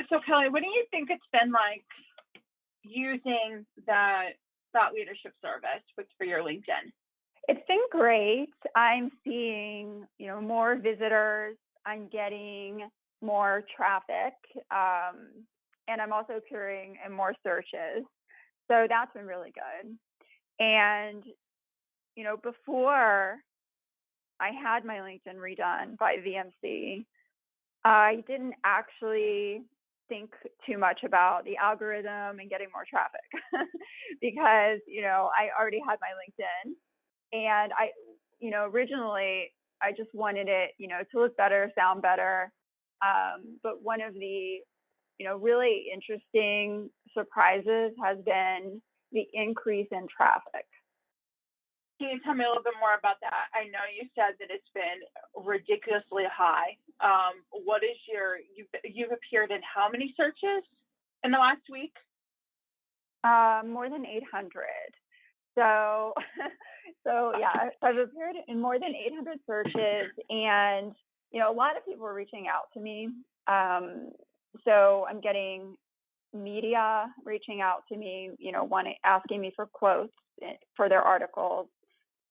So Kelly, what do you think it's been like using that thought leadership service for your LinkedIn? It's been great. I'm seeing, more visitors. I'm getting more traffic, and I'm also appearing in more searches. So that's been really good. And, before I had my LinkedIn redone by VMC, I didn't actually think too much about the algorithm and getting more traffic because, I already had my LinkedIn. And originally I just wanted it, to look better, sound better. But one of the, really interesting surprises has been the increase in traffic. Can you tell me a little bit more about that? I know you said that it's been ridiculously high. What is you've appeared in how many searches in the last week? More than 800. So, yeah, I've appeared in more than 800 searches, and a lot of people are reaching out to me. So I'm getting media reaching out to me, asking me for quotes for their articles.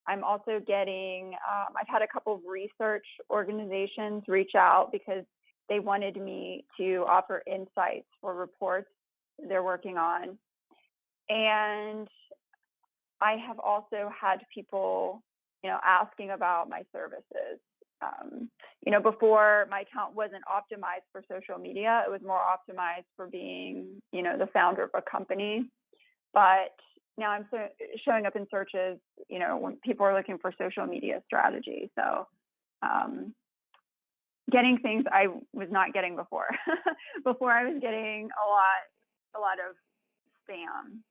I'm also getting, I've had a couple of research organizations reach out because they wanted me to offer insights for reports they're working on. And I have also had people, asking about my services. Before my account wasn't optimized for social media, it was more optimized for being, the founder of a company. But now I'm showing up in searches, when people are looking for social media strategy. So getting things I was not getting before. Before I was getting a lot of spam.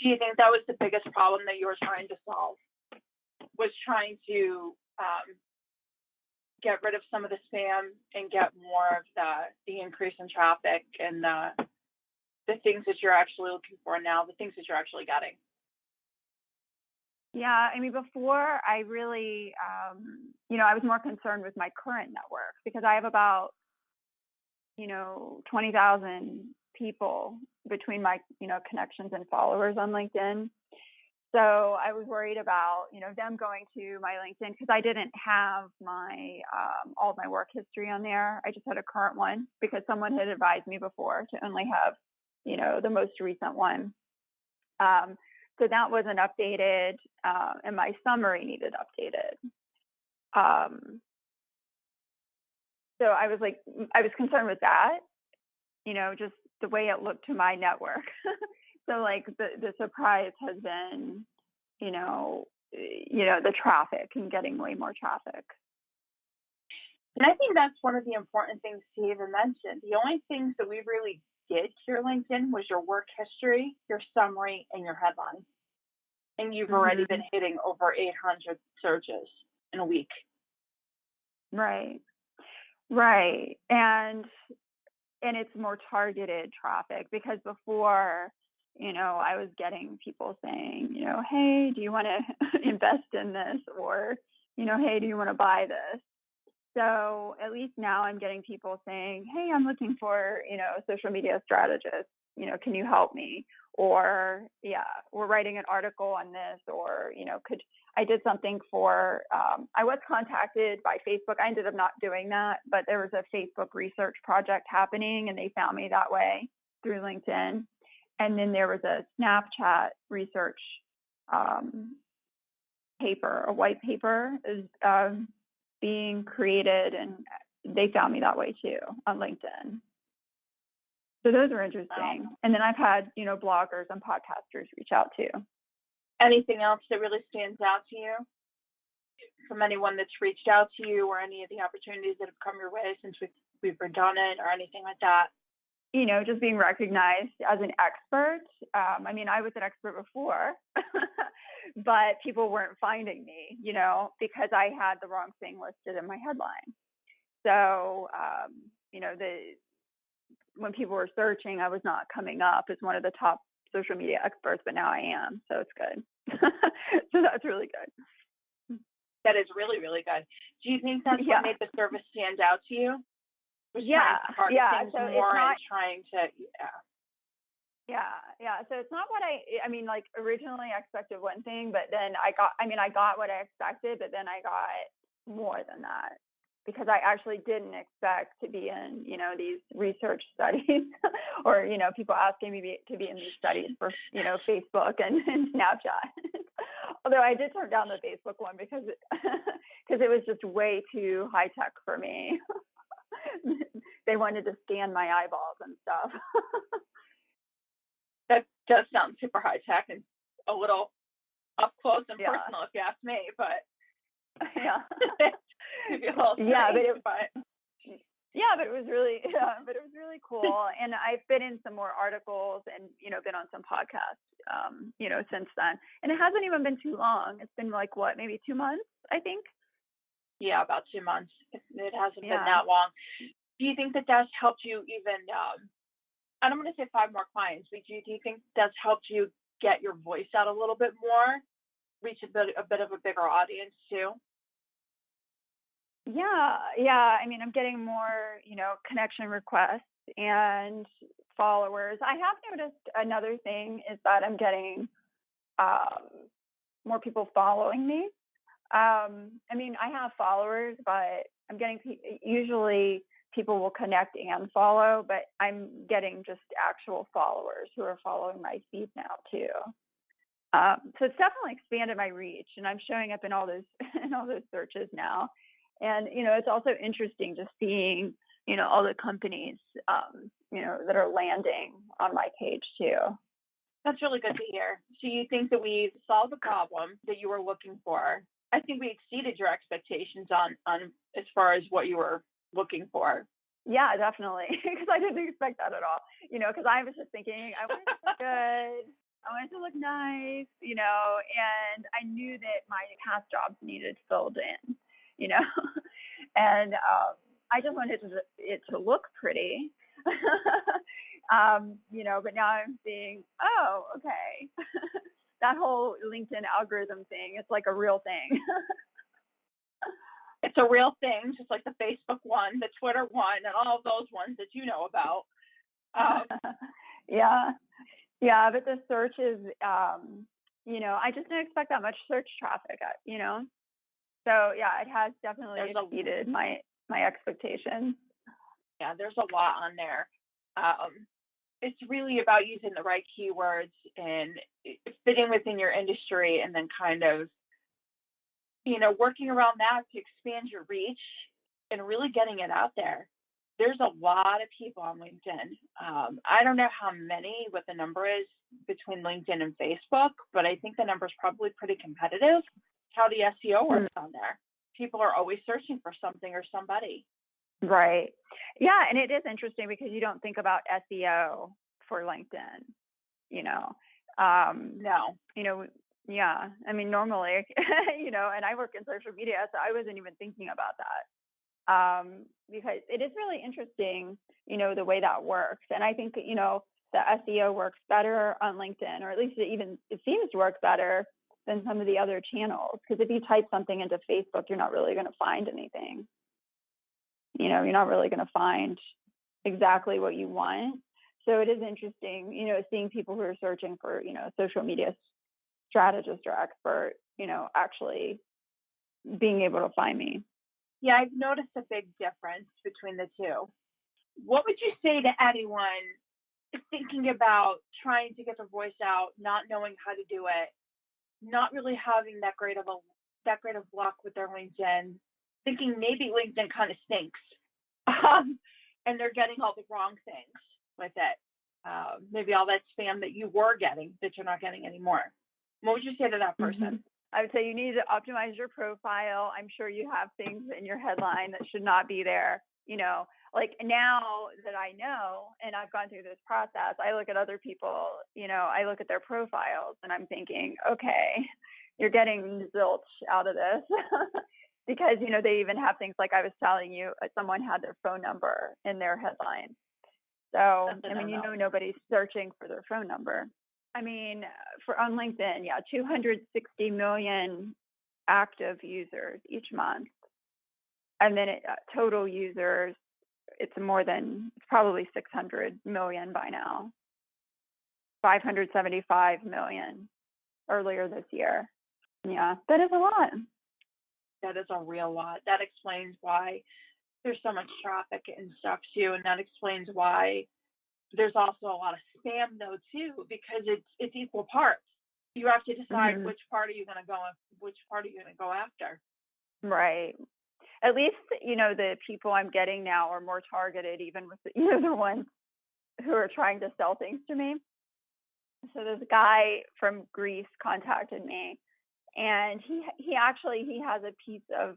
Do you think that was the biggest problem that you were trying to solve? Was trying to get rid of some of the spam and get more of the increase in traffic and the things that you're actually looking for now, the things that you're actually getting? Yeah, I mean, before I really, I was more concerned with my current network because I have about, 20,000 people between my, connections and followers on LinkedIn. So I was worried about, them going to my LinkedIn because I didn't have my all of my work history on there. I just had a current one because someone had advised me before to only have, the most recent one. So that wasn't updated, and my summary needed updated. So I was concerned with that, just the way it looked to my network. So the surprise has been, the traffic and getting way more traffic. And I think that's one of the important things to even mention. The only things that we really did to your LinkedIn was your work history, your summary, and your headline. And you've already been hitting over 800 searches in a week. Right. And it's more targeted traffic because before, I was getting people saying, hey, do you want to invest in this? Or, hey, do you want to buy this? So at least now I'm getting people saying, hey, I'm looking for, a social media strategist, can you help me? Or, yeah, we're writing an article on this, or, I did something for, I was contacted by Facebook. I ended up not doing that, but there was a Facebook research project happening and they found me that way through LinkedIn. And then there was a Snapchat research paper, a white paper is being created, and they found me that way too on LinkedIn. So those are interesting. And then I've had, bloggers and podcasters reach out too. Anything else that really stands out to you from anyone that's reached out to you, or any of the opportunities that have come your way since we've done it, or anything like that? Just being recognized as an expert. I mean, I was an expert before, but people weren't finding me, because I had the wrong thing listed in my headline. So, when people were searching, I was not coming up as one of the top social media experts, but now I am. So it's good. So that's really good. That is really, really good. Do you think that's what made the service stand out to you? was trying Yeah, to target yeah. things So it's more and not. trying to, yeah. Yeah. So it's not what I mean, like originally I expected one thing, but then I got what I expected, but then I got more than that because I actually didn't expect to be in, these research studies or, people asking me to be in these studies for, Facebook and Snapchat. Although I did turn down the Facebook one because it was just way too high tech for me. They wanted to scan my eyeballs and stuff. That does sound super high tech and a little up close and Yeah. personal, if you ask me. But Yeah, maybe a little yeah, strange, but it was really, cool. And I've been in some more articles and been on some podcasts, since then. And it hasn't even been too long. It's been like maybe 2 months, I think. yeah, about 2 months. It hasn't been Yeah. that long. Do you think that that's helped you even? I don't want to say 5 more clients, but do you think that's helped you get your voice out a little bit more, reach a bit of a bigger audience too? Yeah. I mean, I'm getting more, connection requests and followers. I have noticed another thing is that I'm getting more people following me. I mean, I have followers, but I'm getting usually people will connect and follow, but I'm getting just actual followers who are following my feed now too. So it's definitely expanded my reach, and I'm showing up in all those searches now. And it's also interesting just seeing all the companies that are landing on my page too. That's really good to hear. So you think that we've solved the problem that you were looking for? I think we exceeded your expectations on as far as what you were looking for. Yeah, definitely, because I didn't expect that at all. Because I was just thinking I wanted to look good, I wanted to look nice, and I knew that my past jobs needed filled in, and I just wanted it to look pretty. But now I'm seeing, oh, okay, that whole LinkedIn algorithm thing, it's like a real thing. It's a real thing, just like the Facebook one, the Twitter one, and all of those ones that you know about. Yeah, but the search is, I just didn't expect that much search traffic, So yeah, it has definitely exceeded my expectations. Yeah, there's a lot on there. It's really about using the right keywords and fitting within your industry, and then kind of, working around that to expand your reach and really getting it out there. There's a lot of people on LinkedIn. I don't know what the number is between LinkedIn and Facebook, but I think the number is probably pretty competitive. How the SEO works on there. People are always searching for something or somebody. Right. Yeah, and it is interesting because you don't think about SEO for LinkedIn, No. Yeah. I mean, normally, and I work in social media, so I wasn't even thinking about that. Because it is really interesting, the way that works. And I think, the SEO works better on LinkedIn, or at least it seems to work better than some of the other channels. Because if you type something into Facebook, you're not really going to find anything. You're not really going to find exactly what you want. So it is interesting, seeing people who are searching for, social media strategist or expert, actually being able to find me. Yeah, I've noticed a big difference between the two. What would you say to anyone thinking about trying to get their voice out, not knowing how to do it, not really having that great of luck with their LinkedIn, thinking maybe LinkedIn kind of stinks, and they're getting all the wrong things with it? Maybe all that spam that you were getting that you're not getting anymore. What would you say to that person? Mm-hmm. I would say you need to optimize your profile. I'm sure you have things in your headline that should not be there. Like now that I know, and I've gone through this process, I look at other people, I look at their profiles and I'm thinking, okay, you're getting zilch out of this. Because, they even have things like I was telling you, someone had their phone number in their headline. So, nobody's searching for their phone number. I mean, on LinkedIn, 260 million active users each month. And then total users, it's probably 600 million by now. 575 million earlier this year. Yeah, that is a lot. That is a real lot. That explains why there's so much traffic and stuff too, and that explains why there's also a lot of spam though too, because it's equal parts. You have to decide which part are you going to go and which part are you going to go after. Right. At least, the people I'm getting now are more targeted, even with the ones who are trying to sell things to me. So this guy from Greece contacted me, and he has a piece of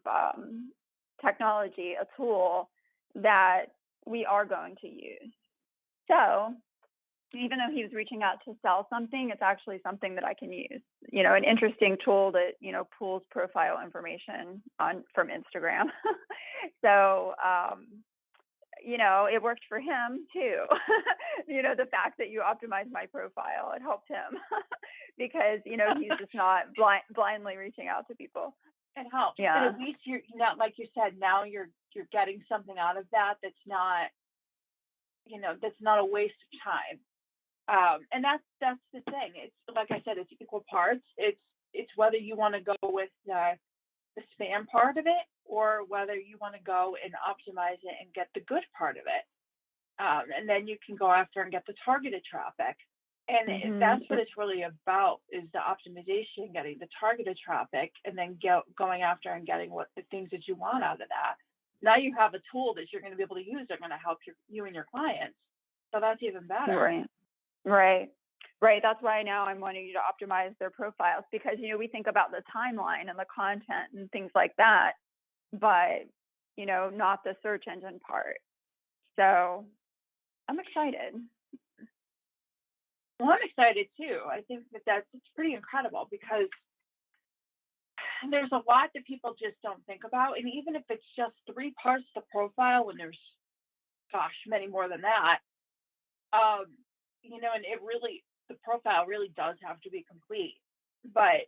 technology, a tool that we are going to use. So even though he was reaching out to sell something, it's actually something that I can use. An interesting tool that pulls profile information from Instagram. So it worked for him too. The fact that you optimize my profile, it helped him because he's just not blindly reaching out to people. It helps. Yeah. And at least you're not, like you said, now you're getting something out of that that's not a waste of time. And that's the thing. It's like I said, it's equal parts. It's whether you want to go with the spam part of it or whether you want to go and optimize it and get the good part of it. And then you can go after and get the targeted traffic. And that's what it's really about, is the optimization, getting the targeted traffic, and then going after and getting what the things that you want out of that. Now you have a tool that you're going to be able to use that are going to help you and your clients. So that's even better. Right. That's why now I'm wanting you to optimize their profiles, because, we think about the timeline and the content and things like that, but, not the search engine part. So I'm excited. Well, I'm excited too. I think it's pretty incredible, because there's a lot that people just don't think about. And even if it's just 3 parts of the profile, when there's, many more than that, and the profile really does have to be complete. But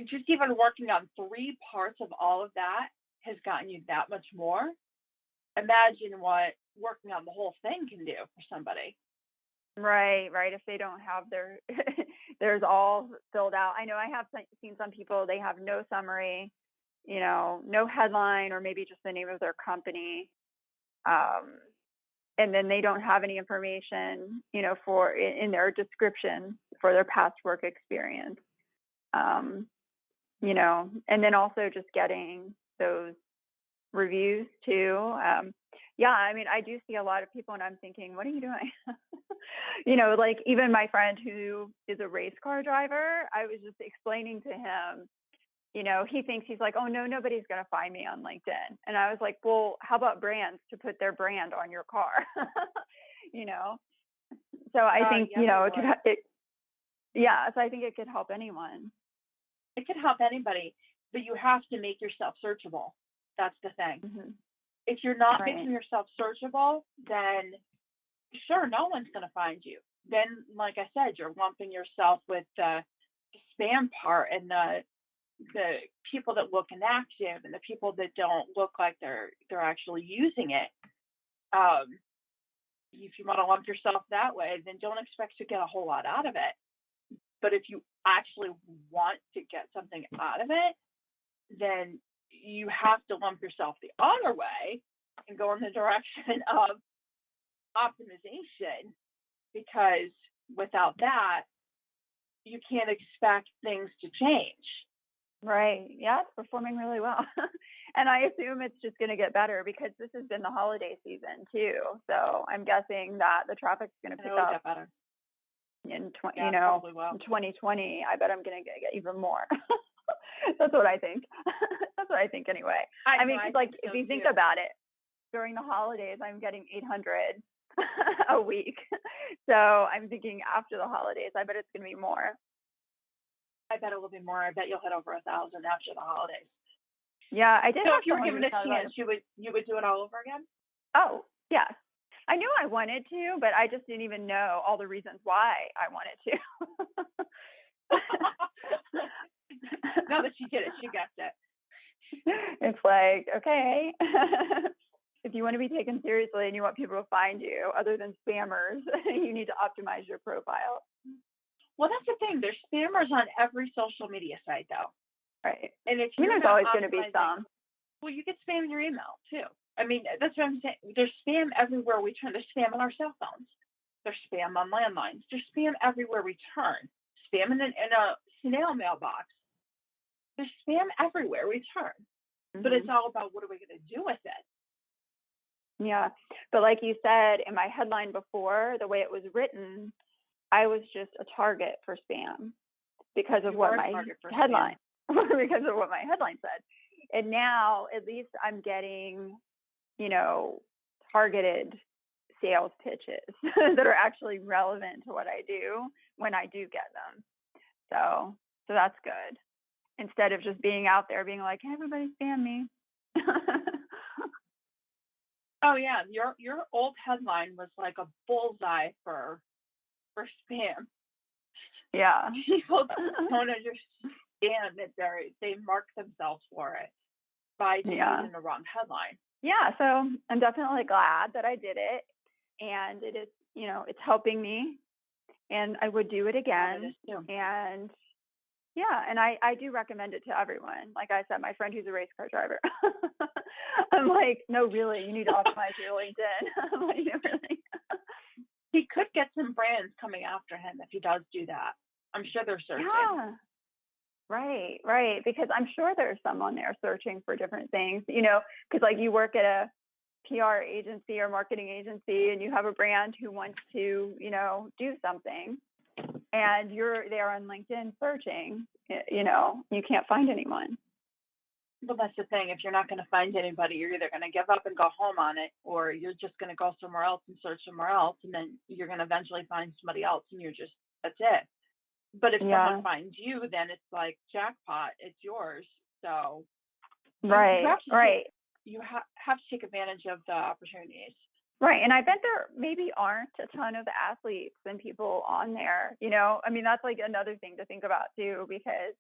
just even working on 3 parts of all of that has gotten you that much more. Imagine what working on the whole thing can do for somebody. Right. If they don't have theirs all filled out. I know I have seen some people, they have no summary, no headline, or maybe just the name of their company. And then they don't have any information, for in their description for their past work experience. And then also just getting those reviews too. I do see a lot of people, and I'm thinking, what are you doing? Like even my friend who is a race car driver, I was just explaining to him, he thinks, he's like, oh no, nobody's going to find me on LinkedIn. And I was like, well, how about brands to put their brand on your car? So I think, so I think it could help anyone. It could help anybody, but you have to make yourself searchable. That's the thing. If you're not making yourself searchable, then sure, no one's going to find you. Then, like I said, you're lumping yourself with the spam part and the people that look inactive and the people that don't look like they're actually using it. If you want to lump yourself that way, then don't expect to get a whole lot out of it. But if you actually want to get something out of it, then you have to lump yourself the other way and go in the direction of optimization, because without that, you can't expect things to change. Right. Yeah, it's performing really well. And I assume it's just going to get better, because this has been the holiday season too. So I'm guessing that the traffic's going to pick up. Get better. In 2020, I bet I'm going to get even more. That's what I think. That's what I think anyway. I mean, if you think about it, during the holidays, I'm getting 800 a week. So I'm thinking after the holidays, I bet it's going to be more. I bet it will be more. I bet you'll hit over 1,000 after the holidays. Yeah, I did. So if you were given a chance, you would do it all over again? Oh, yes. I knew I wanted to, but I just didn't even know all the reasons why I wanted to. Now that she did it, she gets it. It's like, okay. if you want to be taken seriously and you want people to find you other than spammers, you need to optimize your profile. Well, that's the thing. There's spammers on every social media site, though. Right. And if I mean, you're there's not always going to be optimizing, some. well, you get spam in your email too. I mean, that's what I'm saying. There's spam everywhere we turn. There's spam on our cell phones. There's spam on landlines. There's spam everywhere we turn. Spam in a snail mailbox. There's spam everywhere we turn. But it's all about what are we going to do with it. Yeah. But like you said, in my headline before, the way it was written, I was just a target for spam because of what my headline because of what my headline said. And now at least I'm getting, targeted sales pitches that are actually relevant to what I do when I do get them. So that's good. Instead of just being out there being like, hey, everybody spam me. Oh yeah, your old headline was like a bullseye for spam. Yeah. People don't understand that they mark themselves for it by using the wrong headline. Yeah, so I'm definitely glad that I did it, and it is, it's helping me, and I would do it again. And yeah, and I do recommend it to everyone. Like I said, my friend who's a race car driver, I'm like, no, really, you need to optimize your LinkedIn. I'm like, no, really. He could get some brands coming after him if he does do that. I'm sure they're searching. Yeah. Right. Because I'm sure there's someone there searching for different things, because like you work at a PR agency or marketing agency and you have a brand who wants to, do something and you're there on LinkedIn searching, you can't find anyone. But that's the thing. If you're not going to find anybody, you're either going to give up and go home on it, or you're just going to go somewhere else and search somewhere else. And then you're going to eventually find somebody else and that's it. But if someone finds you, then it's like jackpot. It's yours. So right. You have to take advantage of the opportunities. Right. And I bet there maybe aren't a ton of athletes and people on there. I mean, that's like another thing to think about too, because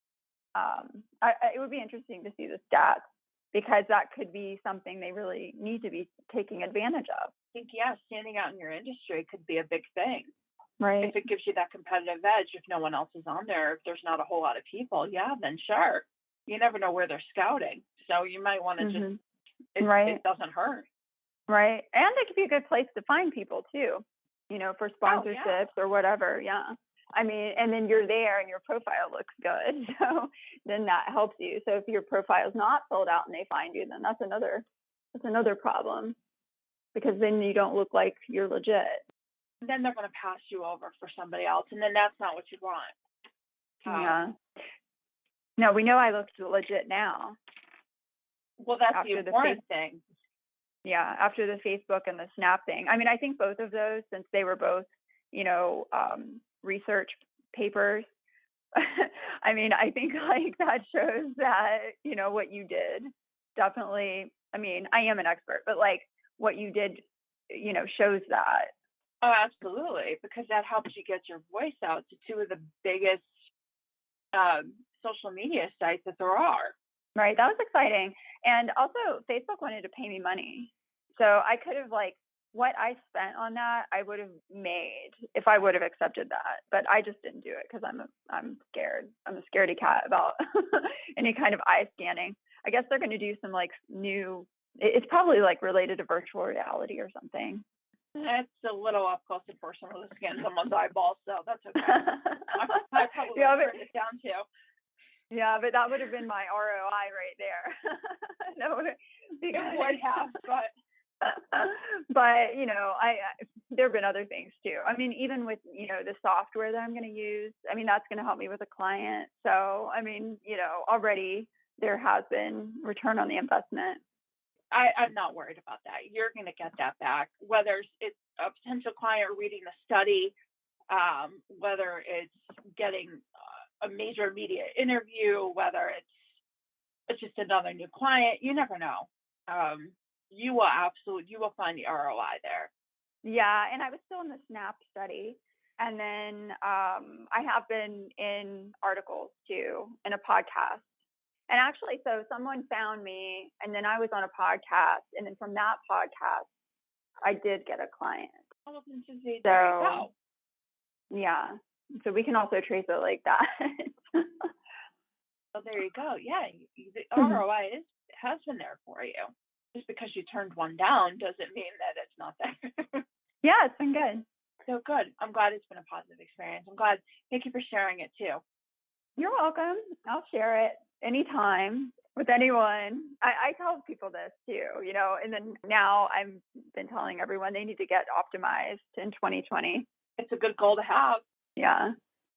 it would be interesting to see the stats, because that could be something they really need to be taking advantage of. I think, standing out in your industry could be a big thing. Right. If it gives you that competitive edge, if no one else is on there, if there's not a whole lot of people, then sure. You never know where they're scouting. So you might want to just, it doesn't hurt. Right. And it could be a good place to find people too, for sponsorships or whatever. Yeah. I mean, and then you're there and your profile looks good. So then that helps you. So if your profile is not filled out and they find you, then that's another problem, because then you don't look like you're legit. Then they're going to pass you over for somebody else, and then that's not what you want. Yeah. No, we know I look legit now. Well, that's the important thing. Yeah, after the Facebook and the Snap thing. I mean, I think both of those, since they were both, research papers, I mean, I think like that shows that, what you did definitely, I mean, I am an expert, but like what you did, shows that. Oh, absolutely, because that helps you get your voice out to two of the biggest social media sites that there are. Right, that was exciting. And also, Facebook wanted to pay me money. So I could have, what I spent on that, I would have made if I would have accepted that. But I just didn't do it because I'm scared. I'm a scaredy cat about any kind of eye scanning. I guess they're going to do some, new, it's probably, related to virtual reality or something. It's a little up close and personal to scan someone's eyeballs, so that's okay. I probably would turn it down too. Yeah, but that would have been my ROI right there. It would have, but there have been other things too. I mean, even with, the software that I'm going to use, I mean, that's going to help me with a client. So, I mean, already there has been return on the investment. I'm not worried about that. You're going to get that back, whether it's a potential client reading the study, whether it's getting a major media interview, whether it's just another new client. You never know. You will find the ROI there. Yeah, and I was still in the SNAP study, and then I have been in articles too, in a podcast. And actually, so someone found me, and then I was on a podcast, and then from that podcast, I did get a client. Well, then there you go. Yeah. So we can also trace it like that. Well, there you go. Yeah, the ROI has been there for you. Just because you turned one down doesn't mean that it's not there. Yeah, it's been good. So good. I'm glad it's been a positive experience. I'm glad. Thank you for sharing it too. You're welcome. I'll share it anytime with anyone. I tell people this too, you know, and then now I've been telling everyone they need to get optimized in 2020. It's a good goal to have. Yeah.